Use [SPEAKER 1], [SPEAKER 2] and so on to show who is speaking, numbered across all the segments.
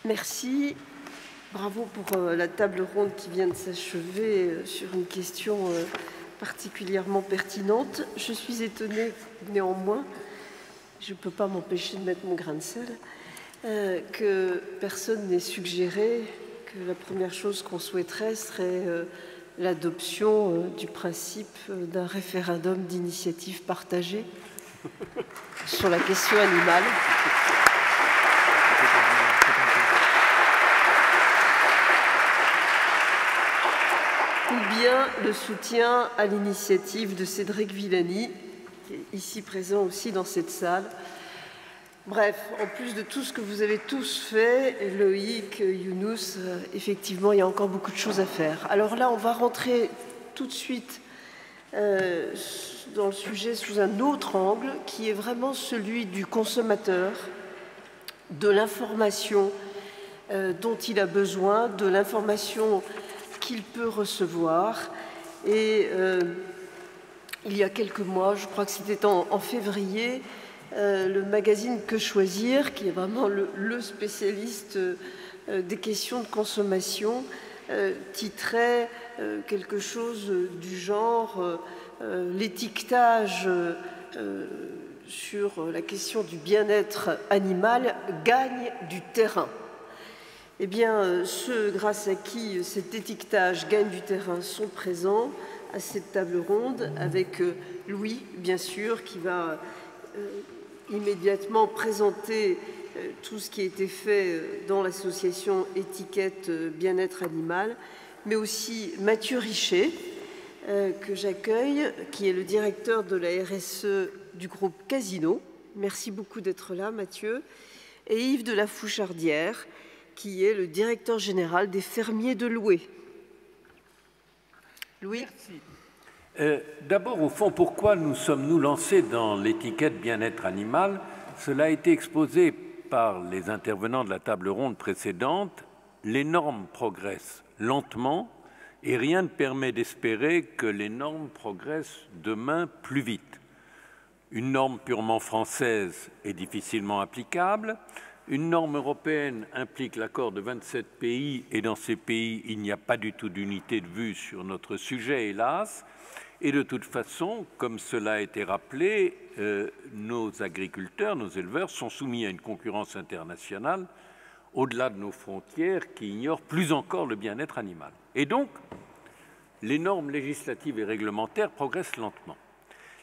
[SPEAKER 1] Merci. Bravo pour la table ronde qui vient de s'achever sur une question particulièrement pertinente. Je suis étonnée, néanmoins, je ne peux pas m'empêcher de mettre mon grain de sel, que personne n'ait suggéré que la première chose qu'on souhaiterait serait l'adoption du principe d'un référendum d'initiative partagée sur la question animale. Ou bien le soutien à l'initiative de Cédric Villani, qui est ici présent aussi dans cette salle. Bref, en plus de tout ce que vous avez tous fait, Loïc, Younous, effectivement, il y a encore beaucoup de choses à faire. Alors là, on va rentrer tout de suite dans le sujet sous un autre angle, qui est vraiment celui du consommateur, de l'information dont il a besoin, de l'information qu'il peut recevoir. Et il y a quelques mois, je crois que c'était en février, le magazine Que Choisir, qui est vraiment le spécialiste des questions de consommation, titrait quelque chose du genre l'étiquetage sur la question du bien-être animal gagne du terrain. Eh bien, ceux grâce à qui cet étiquetage gagne du terrain sont présents à cette table ronde, avec Louis, bien sûr, qui va immédiatement présenter tout ce qui a été fait dans l'association Étiquette Bien-être Animal, mais aussi Mathieu Richet, que j'accueille, qui est le directeur de la RSE du groupe Casino. Merci beaucoup d'être là, Mathieu. Et Yves de la Fouchardière, qui est le directeur général des fermiers de Loué. Louis.
[SPEAKER 2] Merci. D'abord, au fond, pourquoi nous sommes-nous lancés dans l'étiquette bien-être animal? Cela a été exposé par les intervenants de la table ronde précédente. Les normes progressent lentement et rien ne permet d'espérer que les normes progressent demain plus vite. Une norme purement française est difficilement applicable. Une norme européenne implique l'accord de 27 pays et dans ces pays, il n'y a pas du tout d'unité de vue sur notre sujet, hélas. Et de toute façon, comme cela a été rappelé, nos agriculteurs, nos éleveurs sont soumis à une concurrence internationale au-delà de nos frontières qui ignore plus encore le bien-être animal. Et donc, les normes législatives et réglementaires progressent lentement.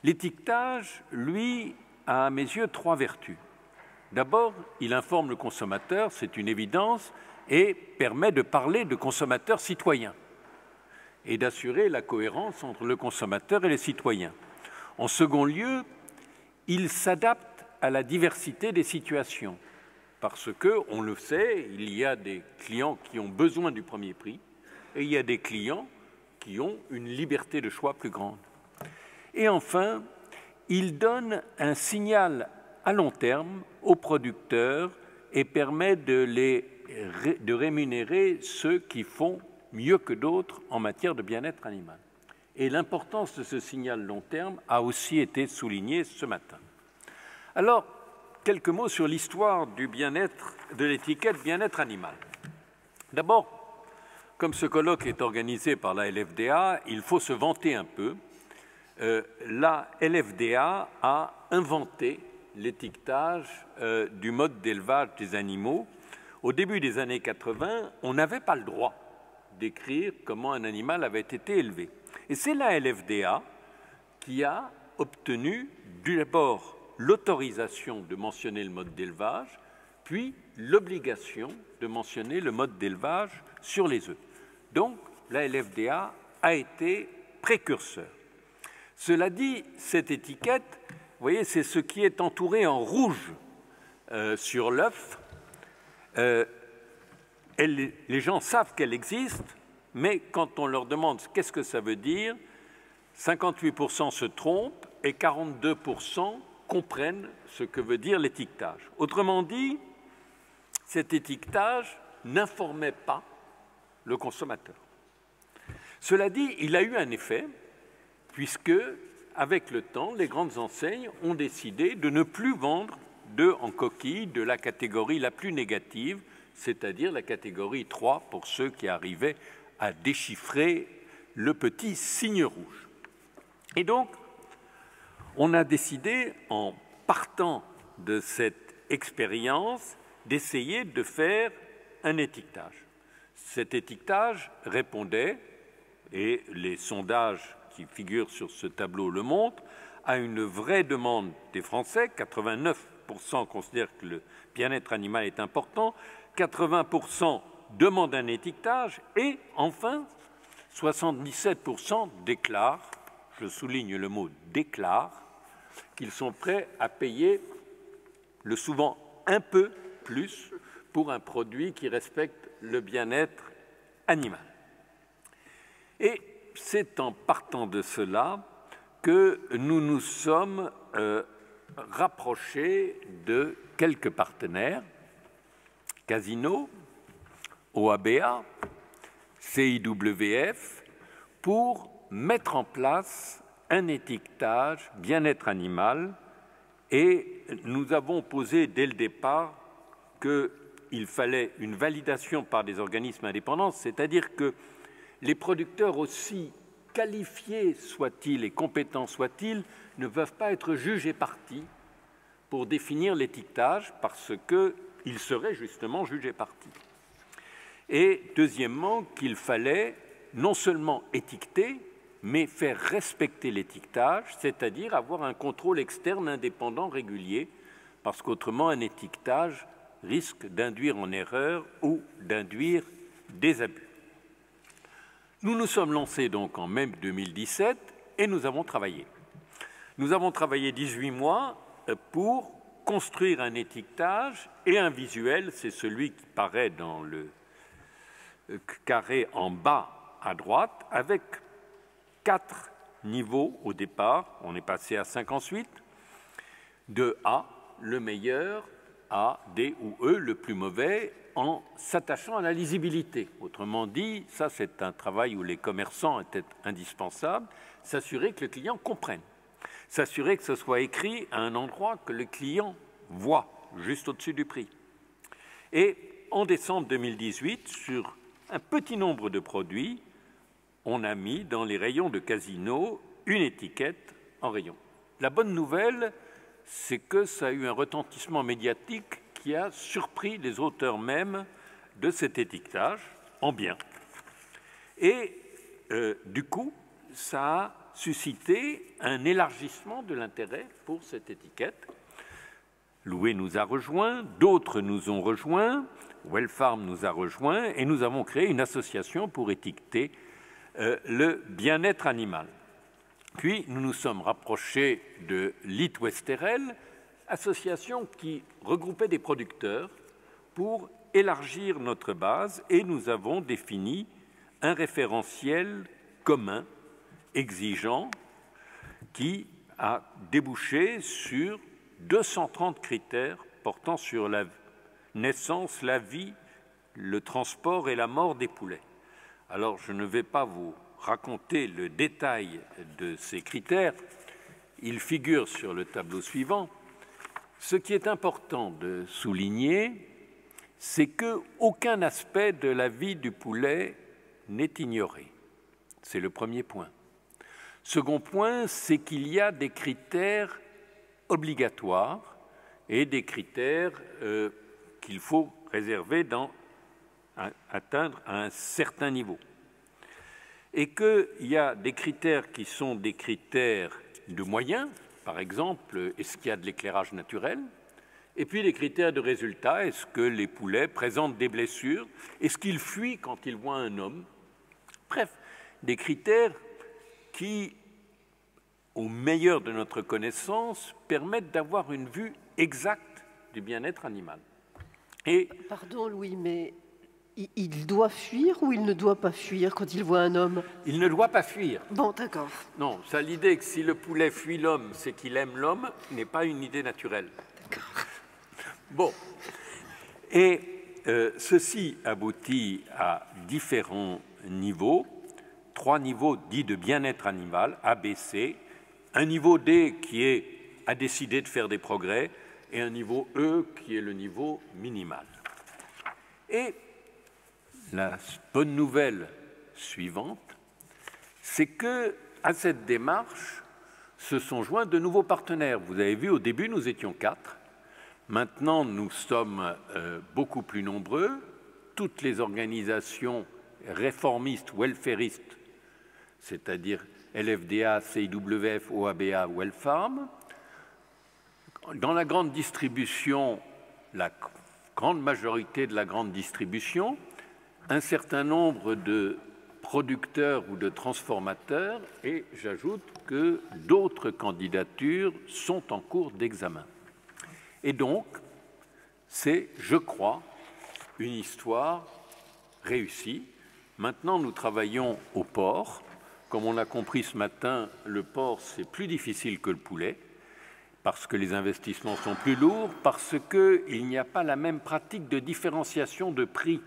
[SPEAKER 2] L'étiquetage, lui, a à mes yeux trois vertus. D'abord, il informe le consommateur, c'est une évidence, et permet de parler de consommateurs citoyens et d'assurer la cohérence entre le consommateur et les citoyens. En second lieu, il s'adapte à la diversité des situations, parce que, on le sait, il y a des clients qui ont besoin du premier prix et il y a des clients qui ont une liberté de choix plus grande. Et enfin, il donne un signal à long terme aux producteurs et permet de rémunérer ceux qui font mieux que d'autres en matière de bien-être animal. Et l'importance de ce signal long terme a aussi été soulignée ce matin. Alors, quelques mots sur l'histoire du bien-être, de l'étiquette bien-être animal. D'abord, comme ce colloque est organisé par la LFDA, il faut se vanter un peu. La LFDA a inventé l'étiquetage du mode d'élevage des animaux. Au début des années 80, on n'avait pas le droit d'écrire comment un animal avait été élevé. Et c'est la LFDA qui a obtenu d'abord l'autorisation de mentionner le mode d'élevage, puis l'obligation de mentionner le mode d'élevage sur les œufs. Donc, la LFDA a été précurseur. Cela dit, cette étiquette, vous voyez, c'est ce qui est entouré en rouge sur l'œuf. Les gens savent qu'elle existe, mais quand on leur demande qu'est-ce que ça veut dire, 58% se trompent et 42% comprennent ce que veut dire l'étiquetage. Autrement dit, cet étiquetage n'informait pas le consommateur. Cela dit, il a eu un effet, puisque, avec le temps, les grandes enseignes ont décidé de ne plus vendre d'œufs en coquille de la catégorie la plus négative, c'est-à-dire la catégorie 3 pour ceux qui arrivaient à déchiffrer le petit signe rouge. Et donc, on a décidé, en partant de cette expérience, d'essayer de faire un étiquetage. Cet étiquetage répondait, et les sondages qui figurent sur ce tableau le montrent, à une vraie demande des Français. 89% considèrent que le bien-être animal est important, 80% demandent un étiquetage et, enfin, 77% déclarent, je souligne le mot « déclarent », qu'ils sont prêts à payer le souvent un peu plus pour un produit qui respecte le bien-être animal. Et c'est en partant de cela que nous nous sommes rapprochés de quelques partenaires, Casino, OABA, CIWF, pour mettre en place un étiquetage bien-être animal. Et nous avons posé dès le départ qu'il fallait une validation par des organismes indépendants, c'est-à-dire que les producteurs, aussi qualifiés soient-ils et compétents soient-ils, ne peuvent pas être jugés partis pour définir l'étiquetage parce qu'ils seraient justement jugés partis. Et deuxièmement, qu'il fallait non seulement étiqueter, mais faire respecter l'étiquetage, c'est-à-dire avoir un contrôle externe indépendant régulier, parce qu'autrement un étiquetage risque d'induire en erreur ou d'induire des abus. Nous nous sommes lancés donc en mai 2017 et nous avons travaillé. Nous avons travaillé 18 mois pour construire un étiquetage et un visuel, c'est celui qui paraît dans le carré en bas à droite, avec 4 niveaux au départ, on est passé à 5 ensuite, de A, le meilleur, A, D ou E, le plus mauvais, en s'attachant à la lisibilité. Autrement dit, ça c'est un travail où les commerçants étaient indispensables, s'assurer que le client comprenne, s'assurer que ce soit écrit à un endroit que le client voit, juste au-dessus du prix. Et en décembre 2018, sur un petit nombre de produits, on a mis dans les rayons de Casino une étiquette en rayon. La bonne nouvelle, c'est que ça a eu un retentissement médiatique qui a surpris les auteurs même de cet étiquetage, en bien. Et du coup, ça a suscité un élargissement de l'intérêt pour cette étiquette. Loué nous a rejoints, d'autres nous ont rejoints, Wellfarm nous a rejoints, et nous avons créé une association pour étiqueter le bien-être animal. Puis, nous nous sommes rapprochés de Lit Westerel, association qui regroupait des producteurs pour élargir notre base, et nous avons défini un référentiel commun, exigeant, qui a débouché sur 230 critères portant sur la naissance, la vie, le transport et la mort des poulets. Alors, je ne vais pas vous raconter le détail de ces critères, ils figurent sur le tableau suivant. Ce qui est important de souligner, c'est qu'aucun aspect de la vie du poulet n'est ignoré. C'est le premier point. Second point, c'est qu'il y a des critères obligatoires et des critères qu'il faut réserver atteindre à un certain niveau. Et qu'il y a des critères qui sont des critères de moyens, par exemple, est-ce qu'il y a de l'éclairage naturel? Et puis les critères de résultat, est-ce que les poulets présentent des blessures? Est-ce qu'ils fuient quand ils voient un homme? Bref, des critères qui, au meilleur de notre connaissance, permettent d'avoir une vue exacte du bien-être animal. Et
[SPEAKER 1] pardon Louis, mais il doit fuir ou il ne doit pas fuir quand il voit un homme?
[SPEAKER 2] Il ne doit pas fuir.
[SPEAKER 1] Bon, d'accord.
[SPEAKER 2] Non, ça, l'idée que si le poulet fuit l'homme, c'est qu'il aime l'homme, n'est pas une idée naturelle.
[SPEAKER 1] D'accord.
[SPEAKER 2] Bon. Et ceci aboutit à différents niveaux, 3 niveaux dits de bien-être animal, A, B, C, un niveau D qui a décidé de faire des progrès, et un niveau E qui est le niveau minimal. Et la bonne nouvelle suivante, c'est que à cette démarche se sont joints de nouveaux partenaires. Vous avez vu, au début, nous étions 4. Maintenant, nous sommes beaucoup plus nombreux. Toutes les organisations réformistes, welfaristes, c'est-à-dire LFDA, CIWF, OABA, Wellfarm. Dans la grande distribution, la grande majorité de la grande distribution, un certain nombre de producteurs ou de transformateurs, et j'ajoute que d'autres candidatures sont en cours d'examen. Et donc, c'est, je crois, une histoire réussie. Maintenant, nous travaillons au porc. Comme on l'a compris ce matin, le porc, c'est plus difficile que le poulet, parce que les investissements sont plus lourds, parce qu'il n'y a pas la même pratique de différenciation de prix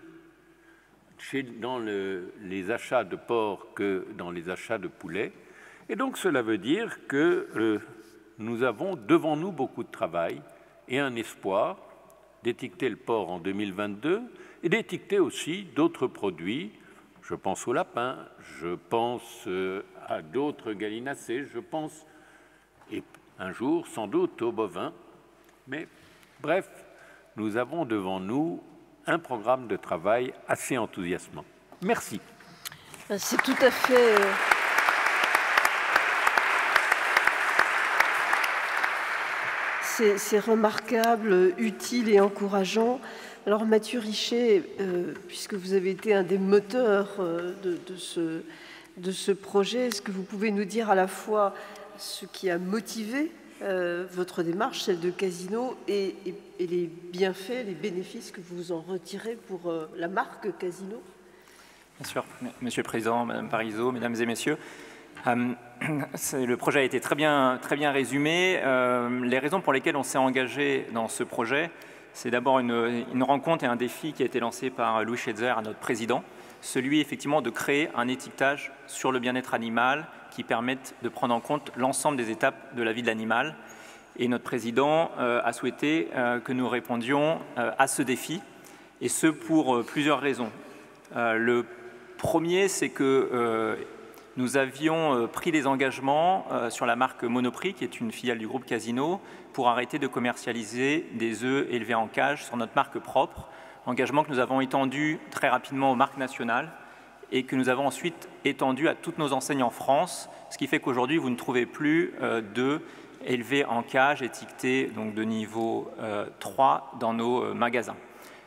[SPEAKER 2] dans les achats de porc que dans les achats de poulet. Et donc, cela veut dire que nous avons devant nous beaucoup de travail et un espoir d'étiqueter le porc en 2022 et d'étiqueter aussi d'autres produits. Je pense au lapin, je pense à d'autres gallinacés, je pense, et un jour, sans doute, au bovin. Mais bref, nous avons devant nous un programme de travail assez enthousiasmant. Merci.
[SPEAKER 1] C'est tout à fait... C'est remarquable, utile et encourageant. Alors Mathieu Richet, puisque vous avez été un des moteurs de ce projet, est-ce que vous pouvez nous dire à la fois ce qui a motivé votre démarche, celle de Casino, et les bienfaits, les bénéfices que vous en retirez pour la marque Casino?
[SPEAKER 3] Bien sûr, Monsieur le Président, Madame Parisot, Mesdames et Messieurs. Le projet a été très bien résumé. Les raisons pour lesquelles on s'est engagé dans ce projet, c'est d'abord une rencontre et un défi qui a été lancé par Louis Schetzer, notre président, celui effectivement de créer un étiquetage sur le bien-être animal qui permette de prendre en compte l'ensemble des étapes de la vie de l'animal. Et notre président a souhaité que nous répondions à ce défi, et ce pour plusieurs raisons. Le premier, c'est que nous avions pris des engagements sur la marque Monoprix, qui est une filiale du groupe Casino, pour arrêter de commercialiser des œufs élevés en cage sur notre marque propre. Engagement que nous avons étendu très rapidement aux marques nationales et que nous avons ensuite étendu à toutes nos enseignes en France, ce qui fait qu'aujourd'hui, vous ne trouvez plus d'œufs élevés en cage, étiquetés donc de niveau 3 dans nos magasins.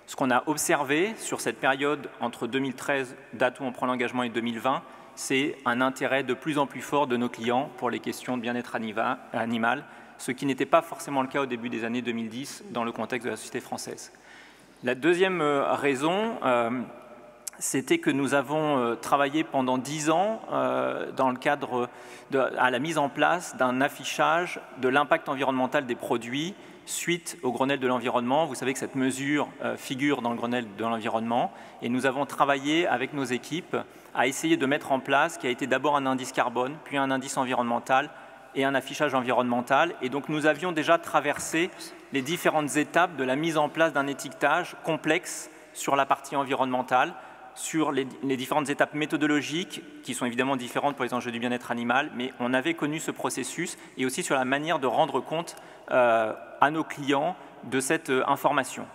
[SPEAKER 3] Ce qu'on a observé sur cette période entre 2013, date où on prend l'engagement, et 2020, c'est un intérêt de plus en plus fort de nos clients pour les questions de bien-être animal, ce qui n'était pas forcément le cas au début des années 2010 dans le contexte de la société française. La deuxième raison, c'était que nous avons travaillé pendant 10 ans dans le cadre à la mise en place d'un affichage de l'impact environnemental des produits suite au Grenelle de l'environnement. Vous savez que cette mesure figure dans le Grenelle de l'environnement, et nous avons travaillé avec nos équipes à essayer de mettre en place, qui a été d'abord un indice carbone, puis un indice environnemental et un affichage environnemental. Et donc nous avions déjà traversé les différentes étapes de la mise en place d'un étiquetage complexe sur la partie environnementale, sur les différentes étapes méthodologiques, qui sont évidemment différentes pour les enjeux du bien-être animal, mais on avait connu ce processus, et aussi sur la manière de rendre compte à nos clients de cette information.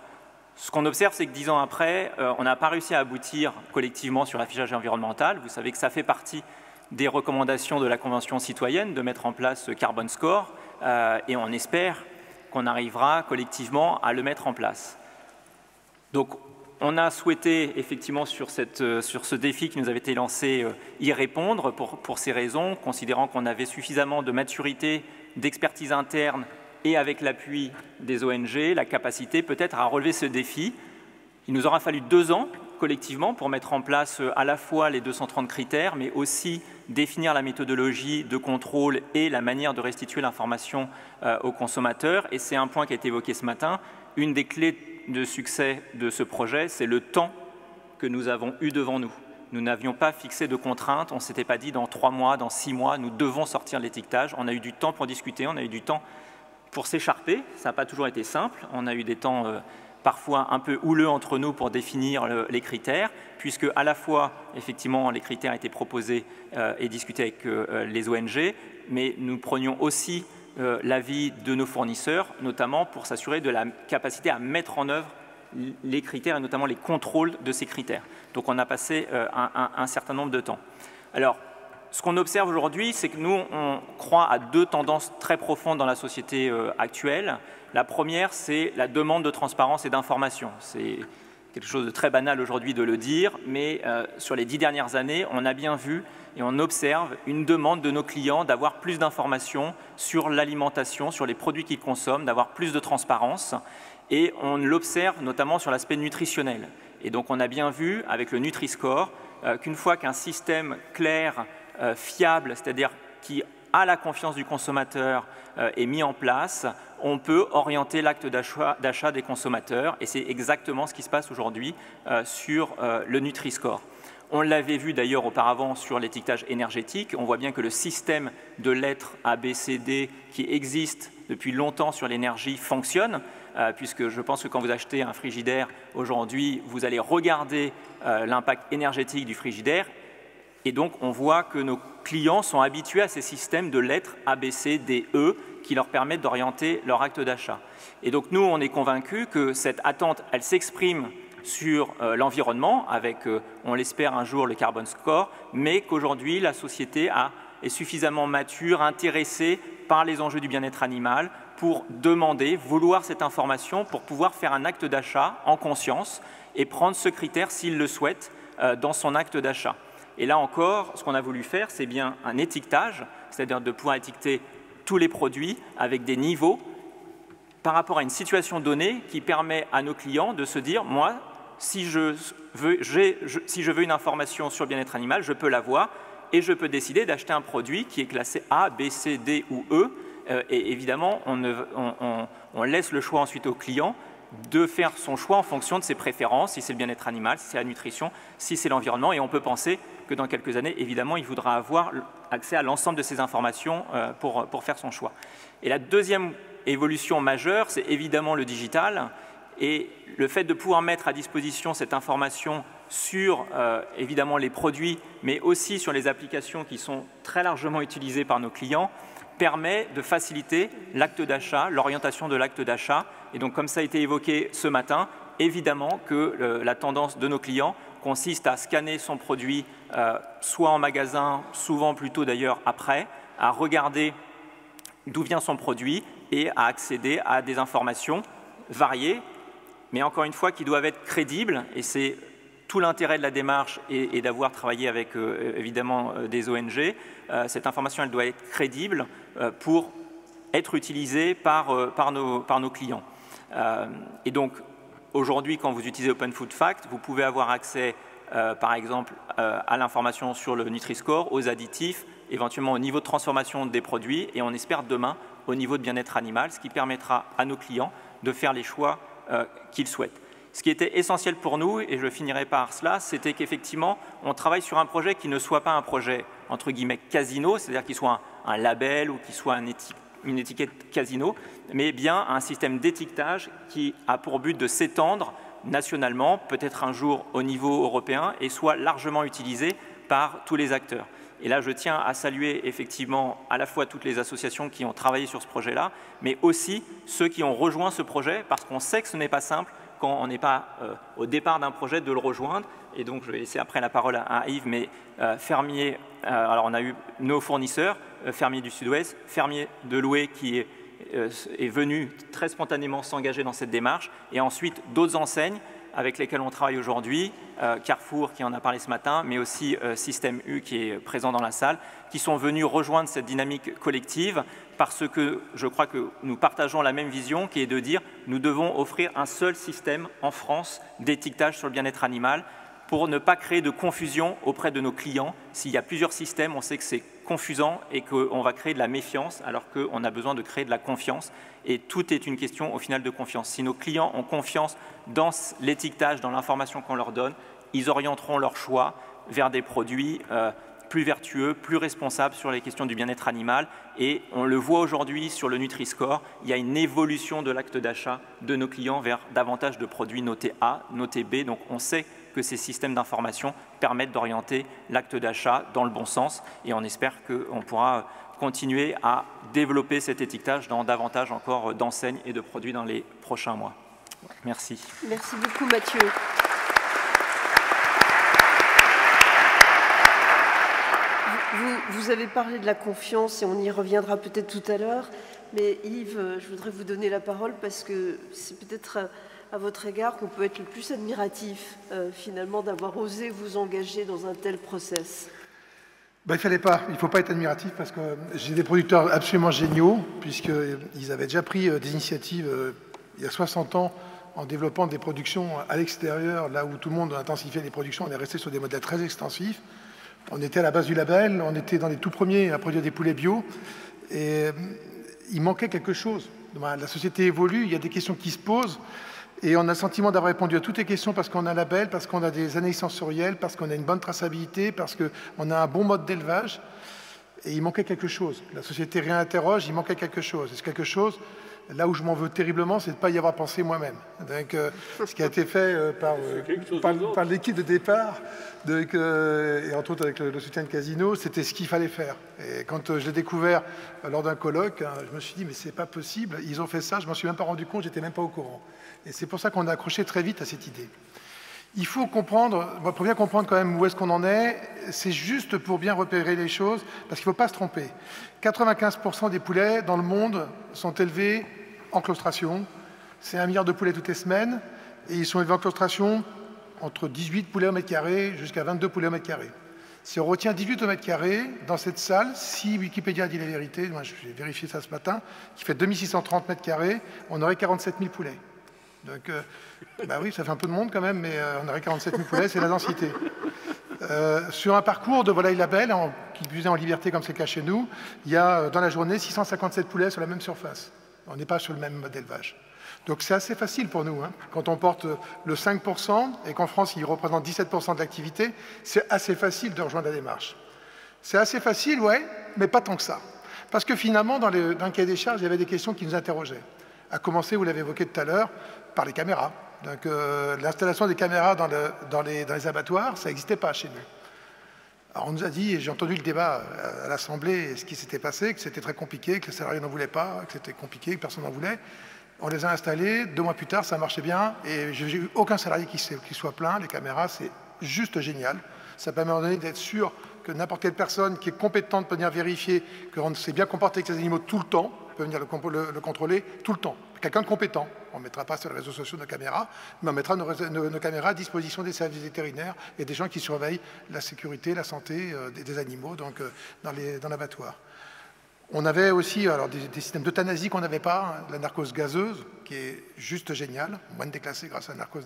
[SPEAKER 3] Ce qu'on observe, c'est que 10 ans après, on n'a pas réussi à aboutir collectivement sur l'affichage environnemental. Vous savez que ça fait partie des recommandations de la Convention citoyenne de mettre en place ce Carbon Score, et on espère qu'on arrivera collectivement à le mettre en place. Donc, on a souhaité effectivement sur ce défi qui nous avait été lancé y répondre pour ces raisons, considérant qu'on avait suffisamment de maturité, d'expertise interne et avec l'appui des ONG, la capacité peut-être à relever ce défi. Il nous aura fallu 2 ans collectivement pour mettre en place à la fois les 230 critères, mais aussi définir la méthodologie de contrôle et la manière de restituer l'information aux consommateurs. Et c'est un point qui a été évoqué ce matin. Une des clés de succès de ce projet, c'est le temps que nous avons eu devant nous. Nous n'avions pas fixé de contraintes, on ne s'était pas dit dans 3 mois, dans 6 mois, nous devons sortir l'étiquetage. On a eu du temps pour discuter, on a eu du temps pour s'écharper. Ça n'a pas toujours été simple. On a eu des temps parfois un peu houleux entre nous pour définir les critères, puisque à la fois, effectivement, les critères étaient proposés et discutés avec les ONG, mais nous prenions aussi l'avis de nos fournisseurs, notamment pour s'assurer de la capacité à mettre en œuvre les critères et notamment les contrôles de ces critères. Donc on a passé un certain nombre de temps. Alors, ce qu'on observe aujourd'hui, c'est que nous, on croit à deux tendances très profondes dans la société actuelle. La première, c'est la demande de transparence et d'information. C'est quelque chose de très banal aujourd'hui de le dire, mais sur les 10 dernières années, on a bien vu et on observe une demande de nos clients d'avoir plus d'informations sur l'alimentation, sur les produits qu'ils consomment, d'avoir plus de transparence. Et on l'observe notamment sur l'aspect nutritionnel. Et donc on a bien vu avec le Nutri-Score qu'une fois qu'un système clair, fiable, c'est-à-dire qui a la confiance du consommateur, est mis en place, on peut orienter l'acte d'achat des consommateurs. Et c'est exactement ce qui se passe aujourd'hui sur le Nutri-Score. On l'avait vu d'ailleurs auparavant sur l'étiquetage énergétique. On voit bien que le système de lettres A, B, C, D qui existe depuis longtemps sur l'énergie fonctionne, puisque je pense que quand vous achetez un frigidaire aujourd'hui, vous allez regarder l'impact énergétique du frigidaire. Et donc, on voit que nos clients sont habitués à ces systèmes de lettres A, B, C, D, E qui leur permettent d'orienter leur acte d'achat. Et donc, nous, on est convaincus que cette attente, elle s'exprime sur l'environnement, avec, on l'espère un jour, le Carbon Score, mais qu'aujourd'hui, la société est suffisamment mature, intéressée par les enjeux du bien-être animal pour demander, vouloir cette information pour pouvoir faire un acte d'achat en conscience et prendre ce critère s'il le souhaite dans son acte d'achat. Et là encore, ce qu'on a voulu faire, c'est bien un étiquetage, c'est-à-dire de pouvoir étiqueter tous les produits avec des niveaux par rapport à une situation donnée qui permet à nos clients de se dire, moi, si je veux une information sur le bien-être animal, je peux l'avoir et je peux décider d'acheter un produit qui est classé A, B, C, D ou E. Et évidemment, on laisse le choix ensuite au client de faire son choix en fonction de ses préférences, si c'est le bien-être animal, si c'est la nutrition, si c'est l'environnement. Et on peut penser que dans quelques années, évidemment, il voudra avoir accès à l'ensemble de ces informations pour faire son choix. Et la deuxième évolution majeure, c'est évidemment le digital. Et le fait de pouvoir mettre à disposition cette information sur, évidemment, les produits, mais aussi sur les applications qui sont très largement utilisées par nos clients, permet de faciliter l'acte d'achat, l'orientation de l'acte d'achat. Et donc, comme ça a été évoqué ce matin, évidemment que la tendance de nos clients consiste à scanner son produit, soit en magasin, souvent plutôt d'ailleurs après, à regarder d'où vient son produit et à accéder à des informations variées, mais encore une fois, qui doivent être crédibles, et c'est tout l'intérêt de la démarche et d'avoir travaillé avec évidemment des ONG. Cette information, elle doit être crédible pour être utilisée par nos clients. Et donc, aujourd'hui, quand vous utilisez Open Food Fact, vous pouvez avoir accès, par exemple, à l'information sur le Nutri-Score, aux additifs, éventuellement au niveau de transformation des produits, et on espère demain au niveau de bien-être animal, ce qui permettra à nos clients de faire les choix qu'ils souhaitent. Ce qui était essentiel pour nous, et je finirai par cela, c'était qu'effectivement, on travaille sur un projet qui ne soit pas un projet, entre guillemets, casino, c'est-à-dire qu'il soit un label ou qu'il soit une étiquette casino, mais bien un système d'étiquetage qui a pour but de s'étendre nationalement, peut-être un jour au niveau européen, et soit largement utilisé par tous les acteurs. Et là, je tiens à saluer effectivement à la fois toutes les associations qui ont travaillé sur ce projet-là, mais aussi ceux qui ont rejoint ce projet, parce qu'on sait que ce n'est pas simple quand on n'est pas au départ d'un projet de le rejoindre. Et donc, je vais laisser après la parole à Yves, mais fermier, alors on a eu nos fournisseurs, Fermier du Sud-Ouest, Fermier de Loué qui est venu très spontanément s'engager dans cette démarche, et ensuite d'autres enseignes avec lesquelles on travaille aujourd'hui, Carrefour qui en a parlé ce matin, mais aussi Système U qui est présent dans la salle, qui sont venus rejoindre cette dynamique collective parce que je crois que nous partageons la même vision qui est de dire nous devons offrir un seul système en France d'étiquetage sur le bien-être animal pour ne pas créer de confusion auprès de nos clients. S'il y a plusieurs systèmes, on sait que c'est confusant et qu'on va créer de la méfiance alors qu'on a besoin de créer de la confiance. Et tout est une question au final de confiance. Si nos clients ont confiance dans l'étiquetage, dans l'information qu'on leur donne, ils orienteront leur choix vers des produits plus vertueux, plus responsable sur les questions du bien-être animal. Et on le voit aujourd'hui sur le Nutri-Score, il y a une évolution de l'acte d'achat de nos clients vers davantage de produits notés A, notés B. Donc on sait que ces systèmes d'information permettent d'orienter l'acte d'achat dans le bon sens. Et on espère qu'on pourra continuer à développer cet étiquetage dans davantage encore d'enseignes et de produits dans les prochains mois. Merci.
[SPEAKER 1] Merci beaucoup, Mathieu. Vous avez parlé de la confiance et on y reviendra peut-être tout à l'heure. Mais Yves, je voudrais vous donner la parole parce que c'est peut-être à votre égard qu'on peut être le plus admiratif finalement d'avoir osé vous engager dans un tel process.
[SPEAKER 4] Ben, il ne faut pas être admiratif parce que j'ai des producteurs absolument géniaux puisqu'ils avaient déjà pris des initiatives il y a 60 ans en développant des productions à l'extérieur, là où tout le monde a intensifié les productions, on est resté sur des modèles très extensifs. On était à la base du label, on était dans les tout premiers à produire des poulets bio et il manquait quelque chose. La société évolue, il y a des questions qui se posent et on a le sentiment d'avoir répondu à toutes les questions parce qu'on a un label, parce qu'on a des analyses sensorielles, parce qu'on a une bonne traçabilité, parce qu'on a un bon mode d'élevage et il manquait quelque chose. La société réinterroge, il manquait quelque chose. Et ce quelque chose, là où je m'en veux terriblement, c'est de ne pas y avoir pensé moi-même. Donc, ce qui a été fait par l'équipe de départ, et entre autres avec le soutien de Casino, c'était ce qu'il fallait faire. Et quand je l'ai découvert lors d'un colloque, je me suis dit, mais c'est pas possible, ils ont fait ça, je m'en suis même pas rendu compte, j'étais même pas au courant. Et c'est pour ça qu'on a accroché très vite à cette idée. Il faut comprendre, pour bien comprendre quand même où est-ce qu'on en est, c'est juste pour bien repérer les choses, parce qu'il ne faut pas se tromper. 95% des poulets dans le monde sont élevés en claustration. C'est 1 milliard de poulets toutes les semaines, et ils sont élevés en claustration entre 18 poulets au mètre carré jusqu'à 22 poulets au mètre carré. Si on retient 18 au mètre carré, dans cette salle, si Wikipédia dit la vérité, moi j'ai vérifié ça ce matin, qui fait 2630 mètres carrés, on aurait 47 000 poulets. Donc, bah oui, ça fait un peu de monde quand même, mais on aurait 47 000 poulets, c'est la densité. Sur un parcours de volaille label, qui vivait en liberté comme c'est le cas chez nous, il y a dans la journée 657 poulets sur la même surface. On n'est pas sur le même mode d'élevage. Donc c'est assez facile pour nous. Hein. Quand on porte le 5% et qu'en France, il représente 17% de l'activité, c'est assez facile de rejoindre la démarche. C'est assez facile, ouais, mais pas tant que ça. Parce que finalement, dans le cahier des charges, il y avait des questions qui nous interrogeaient. À commencer, vous l'avez évoqué tout à l'heure, par les caméras. Donc l'installation des caméras dans les abattoirs, ça n'existait pas chez nous. Alors on nous a dit, et j'ai entendu le débat à l'Assemblée, ce qui s'était passé, que c'était très compliqué, que les salariés n'en voulaient pas, que c'était compliqué, que personne n'en voulait. On les a installés, 2 mois plus tard, ça marchait bien, et j'ai eu aucun salarié qui soit plaint. Les caméras, c'est juste génial. Ça permet à un moment donné d'être sûr que n'importe quelle personne qui est compétente peut venir vérifier qu'on s'est bien comporté avec ces animaux tout le temps, peut venir le contrôler tout le temps. Quelqu'un de compétent. On ne mettra pas sur les réseaux sociaux nos caméras, mais on mettra nos caméras à disposition des services vétérinaires et des gens qui surveillent la sécurité, la santé des animaux donc, dans l'abattoir. On avait aussi alors, des systèmes d'euthanasie qu'on n'avait pas, hein, la narcose gazeuse, qui est juste géniale, moins déclassée grâce à la narcose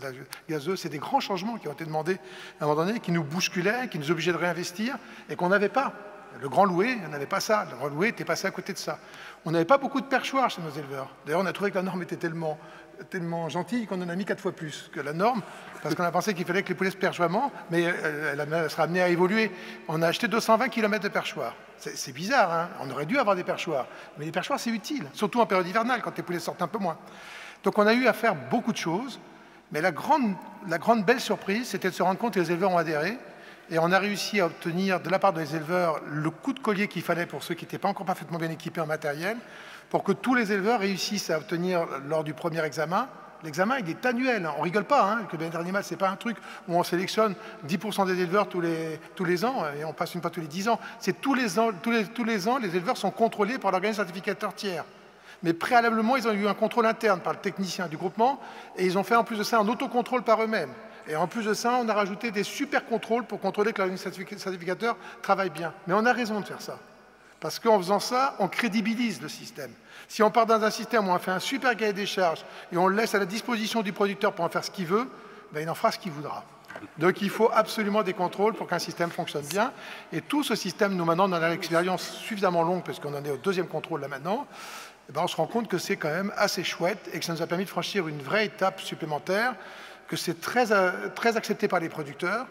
[SPEAKER 4] gazeuse. C'est des grands changements qui ont été demandés à un moment donné, qui nous bousculaient, qui nous obligeaient de réinvestir et qu'on n'avait pas. Le Grand Loué, on n'avait pas ça. Le Grand Loué était passé à côté de ça. On n'avait pas beaucoup de perchoirs chez nos éleveurs. D'ailleurs, on a trouvé que la norme était tellement gentille qu'on en a mis 4 fois plus que la norme, parce qu'on a pensé qu'il fallait que les poulets se perchent vraiment, mais elle sera amenée à évoluer. On a acheté 220 km de perchoirs. C'est bizarre, hein, on aurait dû avoir des perchoirs. Mais les perchoirs, c'est utile, surtout en période hivernale, quand les poulets sortent un peu moins. Donc on a eu à faire beaucoup de choses, mais la grande belle surprise, c'était de se rendre compte que les éleveurs ont adhéré, et on a réussi à obtenir de la part des éleveurs le coup de collier qu'il fallait pour ceux qui n'étaient pas encore parfaitement bien équipés en matériel, pour que tous les éleveurs réussissent à obtenir lors du premier examen. L'examen, il est annuel, hein. On ne rigole pas, hein, que le bien-être animal, ce n'est pas un truc où on sélectionne 10% des éleveurs tous les ans et on passe une fois tous les 10 ans. C'est tous les ans, les éleveurs sont contrôlés par l'organisme certificateur tiers. Mais préalablement, ils ont eu un contrôle interne par le technicien du groupement et ils ont fait en plus de ça un autocontrôle par eux-mêmes. Et en plus de ça, on a rajouté des super contrôles pour contrôler que l'organisme certificateur travaille bien. Mais on a raison de faire ça. Parce qu'en faisant ça, on crédibilise le système. Si on part dans un système où on fait un super cahier des charges et on le laisse à la disposition du producteur pour en faire ce qu'il veut, ben il en fera ce qu'il voudra. Donc il faut absolument des contrôles pour qu'un système fonctionne bien. Et tout ce système, nous maintenant, on a l'expérience suffisamment longue, parce qu'on en est au 2e contrôle là maintenant, et ben on se rend compte que c'est quand même assez chouette et que ça nous a permis de franchir une vraie étape supplémentaire, que c'est très accepté par les producteurs,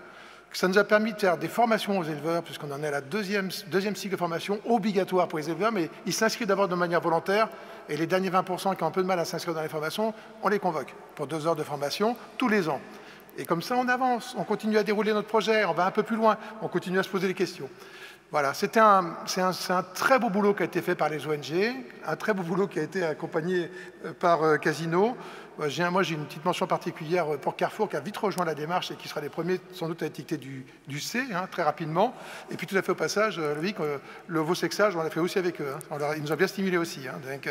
[SPEAKER 4] Ça nous a permis de faire des formations aux éleveurs, puisqu'on en est à la deuxième cycle de formation obligatoire pour les éleveurs, mais ils s'inscrivent d'abord de manière volontaire, et les derniers 20% qui ont un peu de mal à s'inscrire dans les formations, on les convoque pour 2 heures de formation tous les ans. Et comme ça, on avance, on continue à dérouler notre projet, on va un peu plus loin, on continue à se poser des questions. Voilà, c'est un très beau boulot qui a été fait par les ONG, un très beau boulot qui a été accompagné par Casino. Moi, j'ai une petite mention particulière pour Carrefour qui a vite rejoint la démarche et qui sera les premiers sans doute à étiqueter du C, très rapidement. Et puis tout à fait au passage, Loïc, le veau-sexage, on l'a fait aussi avec eux. Ils nous ont bien stimulés aussi. Donc,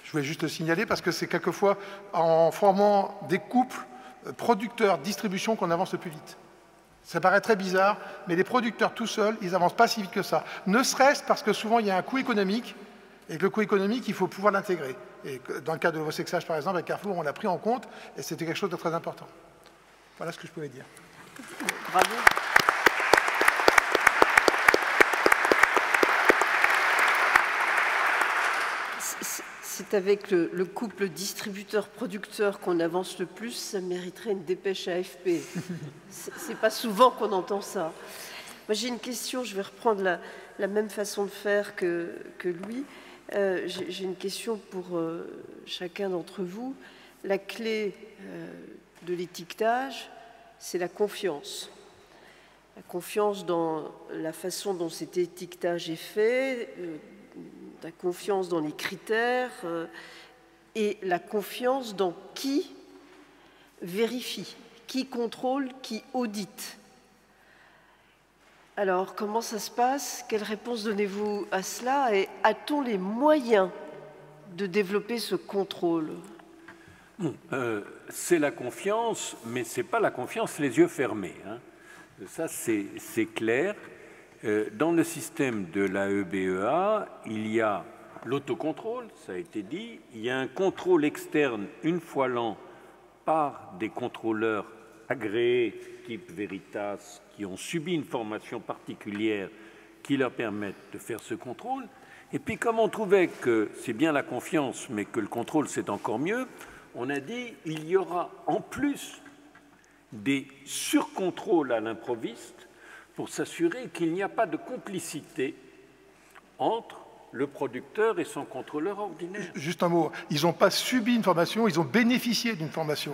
[SPEAKER 4] je voulais juste le signaler parce que c'est quelquefois en formant des couples producteurs-distribution qu'on avance le plus vite. Ça paraît très bizarre, mais les producteurs tout seuls, ils n'avancent pas si vite que ça. Ne serait-ce parce que souvent, il y a un coût économique, et que le coût économique, il faut pouvoir l'intégrer. Et dans le cas de l'ovo-sexage, par exemple, avec Carrefour, on l'a pris en compte, et c'était quelque chose de très important. Voilà ce que je pouvais dire.
[SPEAKER 1] Bravo. C'est avec le couple distributeur-producteur qu'on avance le plus, ça mériterait une dépêche AFP. C'est pas souvent qu'on entend ça. Moi, j'ai une question, je vais reprendre la même façon de faire que Louis. J'ai une question pour chacun d'entre vous. La clé de l'étiquetage, c'est la confiance. La confiance dans la façon dont cet étiquetage est fait, la confiance dans les critères et la confiance dans qui vérifie, qui contrôle, qui audite. Alors, comment ça se passe? Quelle réponse donnez-vous à cela? Et a-t-on les moyens de développer ce contrôle?
[SPEAKER 2] C'est la confiance, mais ce n'est pas la confiance les yeux fermés. Ça, c'est clair. Dans le système de l'AEBEA, il y a l'autocontrôle, ça a été dit. Il y a un contrôle externe une fois l'an par des contrôleurs agréés type Veritas qui ont subi une formation particulière qui leur permettent de faire ce contrôle. Et puis comme on trouvait que c'est bien la confiance mais que le contrôle c'est encore mieux, on a dit il y aura en plus des surcontrôles à l'improviste pour s'assurer qu'il n'y a pas de complicité entre le producteur et son contrôleur ordinaire.
[SPEAKER 4] Juste un mot, ils n'ont pas subi une formation, ils ont bénéficié d'une formation.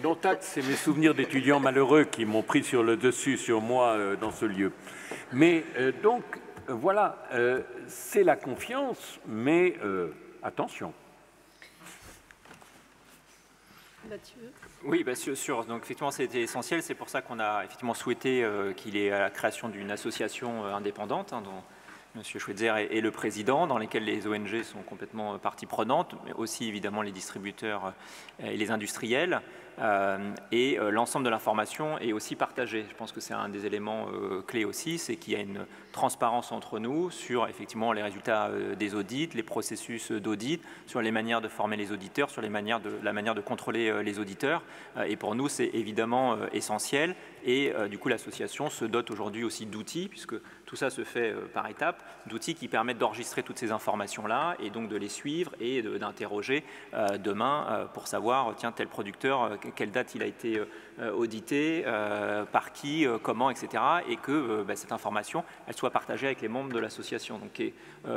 [SPEAKER 2] Dont acte, c'est mes souvenirs d'étudiants malheureux qui m'ont pris sur le dessus sur moi dans ce lieu. Mais donc, voilà, c'est la confiance, mais attention.
[SPEAKER 1] Mathieu.
[SPEAKER 3] Oui, bien sûr. Donc effectivement, c'était essentiel. C'est pour ça qu'on a effectivement souhaité qu'il y ait la création d'une association indépendante, dont M. Schweitzer est le président, dans lesquelles les ONG sont complètement partie prenante, mais aussi évidemment les distributeurs et les industriels. Et l'ensemble de l'information est aussi partagé. Je pense que c'est un des éléments clés aussi, c'est qu'il y a une transparence entre nous sur effectivement les résultats des audits, les processus d'audit, sur les manières de former les auditeurs, sur la manière de contrôler les auditeurs. Et pour nous, c'est évidemment essentiel. Et du coup, l'association se dote aujourd'hui aussi d'outils, puisque tout ça se fait par étapes, d'outils qui permettent d'enregistrer toutes ces informations-là et donc de les suivre et d'interroger demain pour savoir, tiens, tel producteur, quelle date il a été audité, par qui, comment, etc. Et que cette information, elle soit partagée avec les membres de l'association. Donc, qui est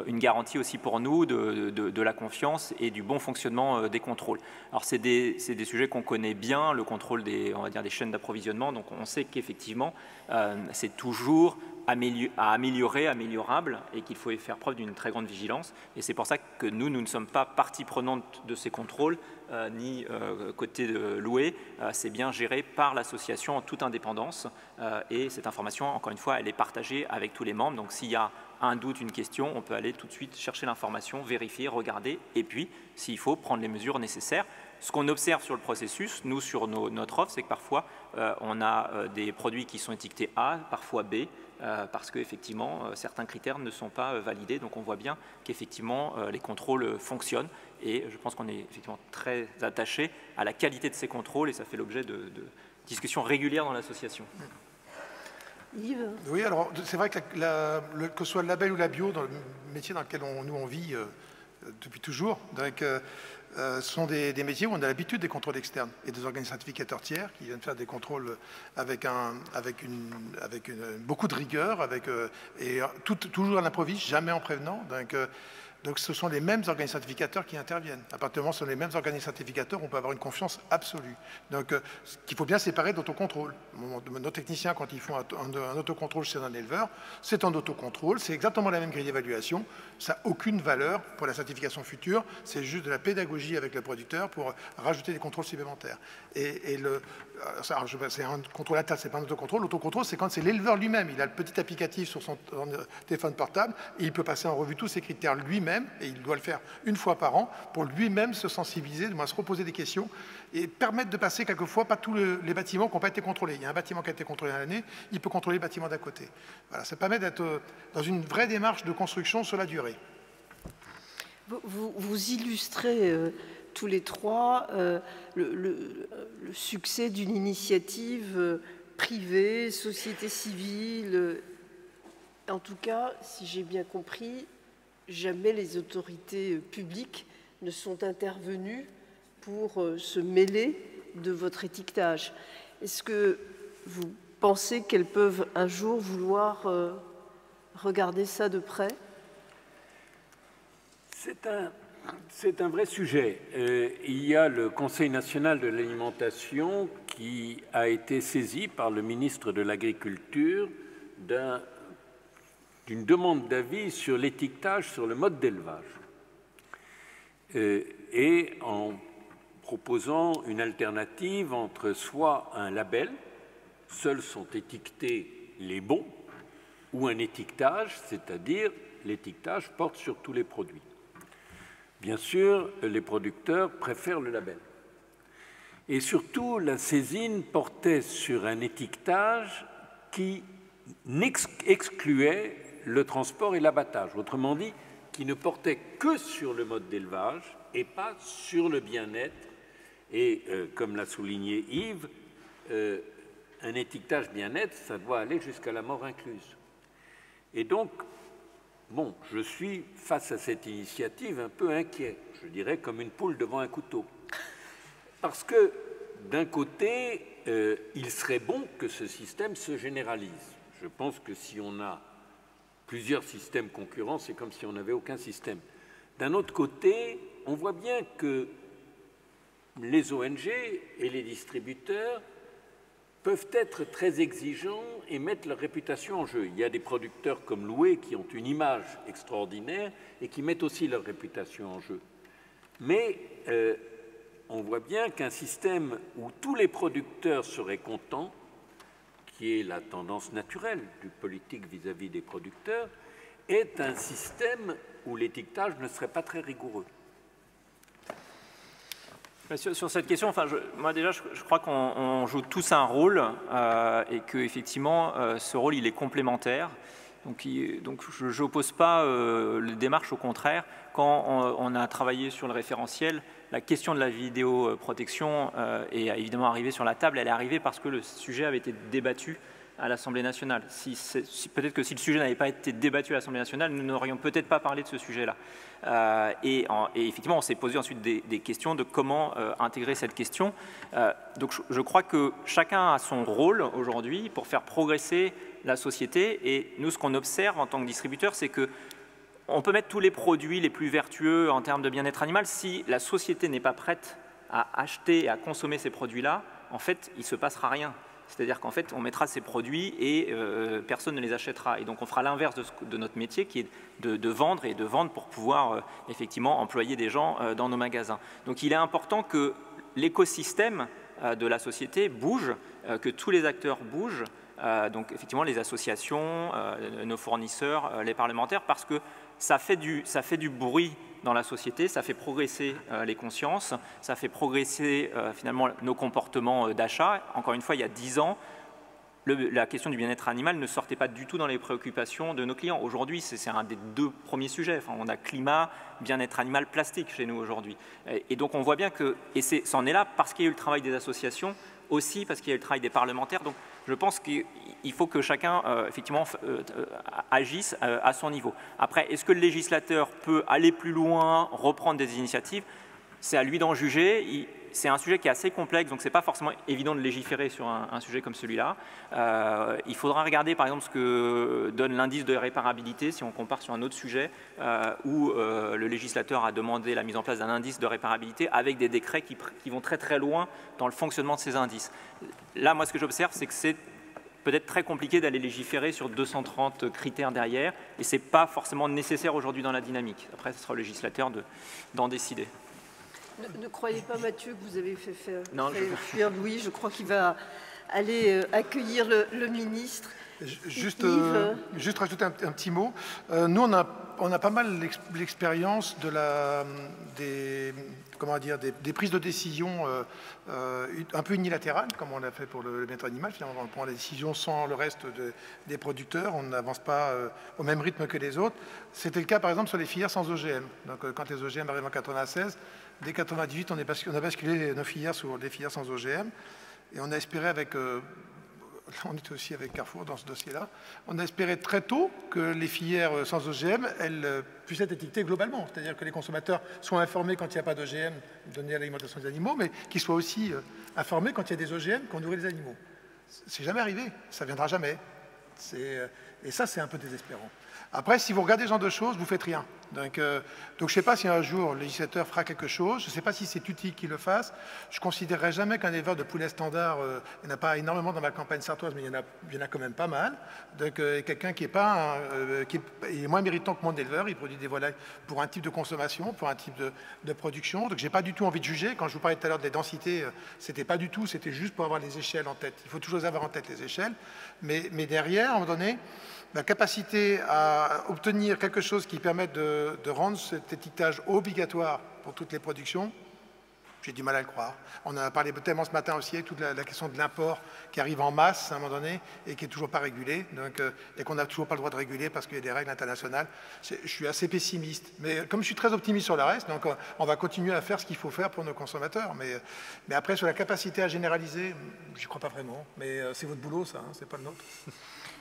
[SPEAKER 3] une garantie aussi pour nous de la confiance et du bon fonctionnement des contrôles. Alors, c'est des sujets qu'on connaît bien, le contrôle on va dire, des chaînes d'approvisionnement. Donc, on sait qu'effectivement, c'est toujours améliorable et qu'il faut faire preuve d'une très grande vigilance. Et c'est pour ça que nous ne sommes pas partie prenante de ces contrôles, ni côté de loué. C'est bien géré par l'association en toute indépendance. Et cette information, encore une fois, elle est partagée avec tous les membres. Donc s'il y a un doute, une question, on peut aller tout de suite chercher l'information, vérifier, regarder, et puis, s'il faut, prendre les mesures nécessaires. Ce qu'on observe sur le processus, nous, sur notre offre, c'est que parfois, on a des produits qui sont étiquetés A, parfois B, parce qu'effectivement, certains critères ne sont pas validés. Donc, on voit bien qu'effectivement, les contrôles fonctionnent. Et je pense qu'on est effectivement très attaché à la qualité de ces contrôles, et ça fait l'objet de discussions régulières dans l'association.
[SPEAKER 1] Yves.
[SPEAKER 4] Oui, alors c'est vrai que que ce soit le label ou la bio, dans le métier dans lequel on vit depuis toujours, donc, sont des métiers où on a l'habitude des contrôles externes et des organismes certificateurs tiers qui viennent faire des contrôles avec beaucoup de rigueur, et toujours à l'improviste, jamais en prévenant. Donc ce sont les mêmes organismes certificateurs qui interviennent. À partir du moment où ce sont les mêmes organismes certificateurs, on peut avoir une confiance absolue. Donc il faut bien séparer d'autocontrôle. Nos techniciens, quand ils font un autocontrôle chez un éleveur, c'est un autocontrôle, c'est exactement la même grille d'évaluation, ça n'a aucune valeur pour la certification future, c'est juste de la pédagogie avec le producteur pour rajouter des contrôles supplémentaires. C'est un contrôle à table, c'est pas un autocontrôle. L'autocontrôle, c'est quand c'est l'éleveur lui-même. Il a le petit applicatif sur son téléphone portable et il peut passer en revue tous ces critères lui-même, et il doit le faire une fois par an pour lui-même se sensibiliser, se reposer des questions et permettre de passer quelquefois pas tous les bâtiments qui n'ont pas été contrôlés. Il y a un bâtiment qui a été contrôlé à l'année, il peut contrôler le bâtiment d'à côté. Voilà, ça permet d'être dans une vraie démarche de construction sur la durée.
[SPEAKER 1] Vous illustrez tous les trois le succès d'une initiative privée, société civile. En tout cas, si j'ai bien compris, jamais les autorités publiques ne sont intervenues pour se mêler de votre étiquetage. Est-ce que vous pensez qu'elles peuvent un jour vouloir regarder ça de près?
[SPEAKER 2] C'est un vrai sujet. Il y a le Conseil national de l'alimentation qui a été saisi par le ministre de l'Agriculture d'une demande d'avis sur l'étiquetage sur le mode d'élevage et en proposant une alternative entre soit un label, seuls sont étiquetés les bons, ou un étiquetage, c'est-à-dire l'étiquetage porte sur tous les produits. Bien sûr, les producteurs préfèrent le label. Et surtout, la saisine portait sur un étiquetage qui excluait le transport et l'abattage. Autrement dit, qui ne portait que sur le mode d'élevage et pas sur le bien-être. Et comme l'a souligné Yves, un étiquetage bien-être, ça doit aller jusqu'à la mort incluse. Et donc, bon, je suis face à cette initiative un peu inquiet, je dirais comme une poule devant un couteau. Parce que, d'un côté, il serait bon que ce système se généralise. Je pense que si on a plusieurs systèmes concurrents, c'est comme si on n'avait aucun système. D'un autre côté, on voit bien que les ONG et les distributeurs peuvent être très exigeants et mettre leur réputation en jeu. Il y a des producteurs comme Loué qui ont une image extraordinaire et qui mettent aussi leur réputation en jeu. Mais on voit bien qu'un système où tous les producteurs seraient contents, qui est la tendance naturelle du politique vis-à-vis des producteurs, est un système où l'étiquetage ne serait pas très rigoureux.
[SPEAKER 3] Sur cette question, moi déjà, je crois qu'on joue tous un rôle et qu'effectivement, ce rôle, il est complémentaire. Donc je n'oppose pas les démarches, au contraire. Quand on a travaillé sur le référentiel, la question de la vidéoprotection est évidemment arrivée sur la table. Elle est arrivée parce que le sujet avait été débattu à l'Assemblée nationale. Peut-être que si le sujet n'avait pas été débattu à l'Assemblée nationale, nous n'aurions peut-être pas parlé de ce sujet-là. Et effectivement, on s'est posé ensuite des questions de comment intégrer cette question. Donc je crois que chacun a son rôle aujourd'hui pour faire progresser la société. Et nous, ce qu'on observe en tant que distributeur, c'est que on peut mettre tous les produits les plus vertueux en termes de bien-être animal. Si la société n'est pas prête à acheter et à consommer ces produits-là, en fait, il ne se passera rien. C'est-à-dire qu'en fait, on mettra ces produits et personne ne les achètera. Et donc, on fera l'inverse de notre métier, qui est de vendre et de vendre pour pouvoir effectivement employer des gens dans nos magasins. Donc, il est important que l'écosystème de la société bouge, que tous les acteurs bougent, donc effectivement les associations, nos fournisseurs, les parlementaires, parce que ça fait du bruit dans la société, ça fait progresser les consciences, ça fait progresser finalement nos comportements d'achat. Encore une fois, il y a 10 ans, la question du bien-être animal ne sortait pas du tout dans les préoccupations de nos clients. Aujourd'hui, c'est un des 2 premiers sujets. Enfin, on a climat, bien-être animal, plastique chez nous aujourd'hui. Et donc on voit bien que, et ça en est là parce qu'il y a eu le travail des associations, aussi parce qu'il y a eu le travail des parlementaires. Donc je pense qu'il faut que chacun effectivement agisse à son niveau. Après, est-ce que le législateur peut aller plus loin, reprendre des initiatives? c'est à lui d'en juger. C'est un sujet qui est assez complexe, donc ce n'est pas forcément évident de légiférer sur un sujet comme celui-là. Il faudra regarder par exemple ce que donne l'indice de réparabilité si on compare sur un autre sujet où le législateur a demandé la mise en place d'un indice de réparabilité avec des décrets qui vont très très loin dans le fonctionnement de ces indices. Là, moi, ce que j'observe, c'est que c'est peut-être très compliqué d'aller légiférer sur 230 critères derrière, et ce n'est pas forcément nécessaire aujourd'hui dans la dynamique. Après, ce sera au législateur d'en décider.
[SPEAKER 1] Ne croyez pas, Mathieu, que vous avez fait fuir
[SPEAKER 3] Louis.
[SPEAKER 1] Je crois qu'il va aller accueillir le ministre.
[SPEAKER 4] Juste rajouter un petit mot. Nous, on a pas mal l'expérience des prises de décision un peu unilatérales, comme on l'a fait pour le bien-être animal. Finalement, on prend la décision sans le reste des producteurs. On n'avance pas au même rythme que les autres. C'était le cas, par exemple, sur les filières sans OGM. Donc, quand les OGM arrivent en 96, dès 98, on a basculé nos filières sur des filières sans OGM. Et on a espéré on était aussi avec Carrefour dans ce dossier-là. On a espéré très tôt que les filières sans OGM, elles puissent être étiquetées globalement. C'est-à-dire que les consommateurs soient informés quand il n'y a pas d'OGM donné à l'alimentation des animaux, mais qu'ils soient aussi informés quand il y a des OGM qu'on nourrit les animaux. C'est jamais arrivé, ça ne viendra jamais. Et ça, c'est un peu désespérant. Après, si vous regardez ce genre de choses, vous ne faites rien. Donc je ne sais pas si un jour le législateur fera quelque chose, je ne sais pas si c'est utile qu'il le fasse. Je ne considérerais jamais qu'un éleveur de poulet standard, il n'y en a pas énormément dans ma campagne sartoise, mais il y en a quand même pas mal. Donc quelqu'un qui est moins méritant que mon éleveur, il produit des volailles pour un type de consommation, pour un type de production. Donc je n'ai pas du tout envie de juger. Quand je vous parlais tout à l'heure des densités, c'était pas du tout, c'était juste pour avoir les échelles en tête. Il faut toujours avoir en tête les échelles. Mais derrière, à un moment donné, la capacité à obtenir quelque chose qui permette de rendre cet étiquetage obligatoire pour toutes les productions, j'ai du mal à le croire. On en a parlé tellement ce matin aussi avec toute la question de l'import qui arrive en masse à un moment donné et qui n'est toujours pas régulé, et qu'on n'a toujours pas le droit de réguler parce qu'il y a des règles internationales. Je suis assez pessimiste. Mais comme je suis très optimiste sur le reste, donc on va continuer à faire ce qu'il faut faire pour nos consommateurs. Mais après, sur la capacité à généraliser, je n'y crois pas vraiment. Mais c'est votre boulot, ça, hein, c'est pas le nôtre.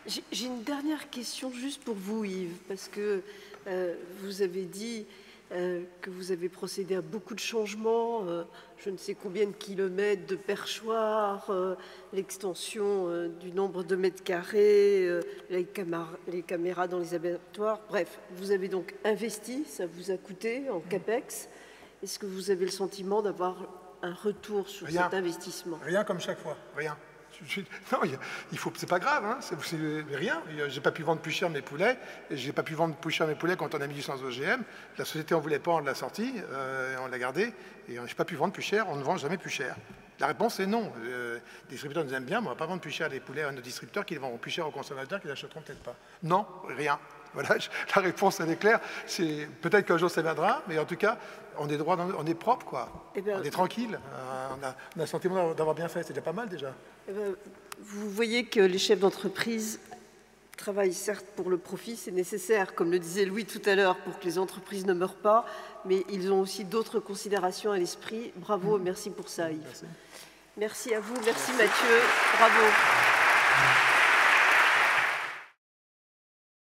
[SPEAKER 1] J'ai une dernière question juste pour vous, Yves, parce que vous avez dit que vous avez procédé à beaucoup de changements, je ne sais combien de kilomètres de perchoirs, l'extension du nombre de mètres carrés, les caméras dans les abattoirs, bref, vous avez donc investi, ça vous a coûté en CAPEX. Est-ce que vous avez le sentiment d'avoir un retour sur cet investissement?
[SPEAKER 4] Rien comme chaque fois, rien. Non, c'est pas grave, hein, c'est rien. J'ai pas pu vendre plus cher mes poulets, et j'ai pas pu vendre plus cher mes poulets quand on a mis du sans OGM. La société en voulait pas, on l'a sorti, on l'a gardé, et j'ai pas pu vendre plus cher, on ne vend jamais plus cher. La réponse est non. Les distributeurs nous aiment bien, mais on ne va pas vendre plus cher les poulets à nos distributeurs qui les vendront plus cher aux consommateurs qui l'achèteront peut-être pas. Non, rien. Voilà, la réponse, elle est claire. Peut-être qu'un jour ça viendra, mais en tout cas, on est propre, quoi. On est tranquille. On a le sentiment d'avoir bien fait. C'est déjà pas mal, déjà.
[SPEAKER 1] Vous voyez que les chefs d'entreprise travaillent certes pour le profit, c'est nécessaire, comme le disait Louis tout à l'heure, pour que les entreprises ne meurent pas, mais ils ont aussi d'autres considérations à l'esprit. Bravo, merci pour ça, Yves. Merci à vous, merci Mathieu, bravo.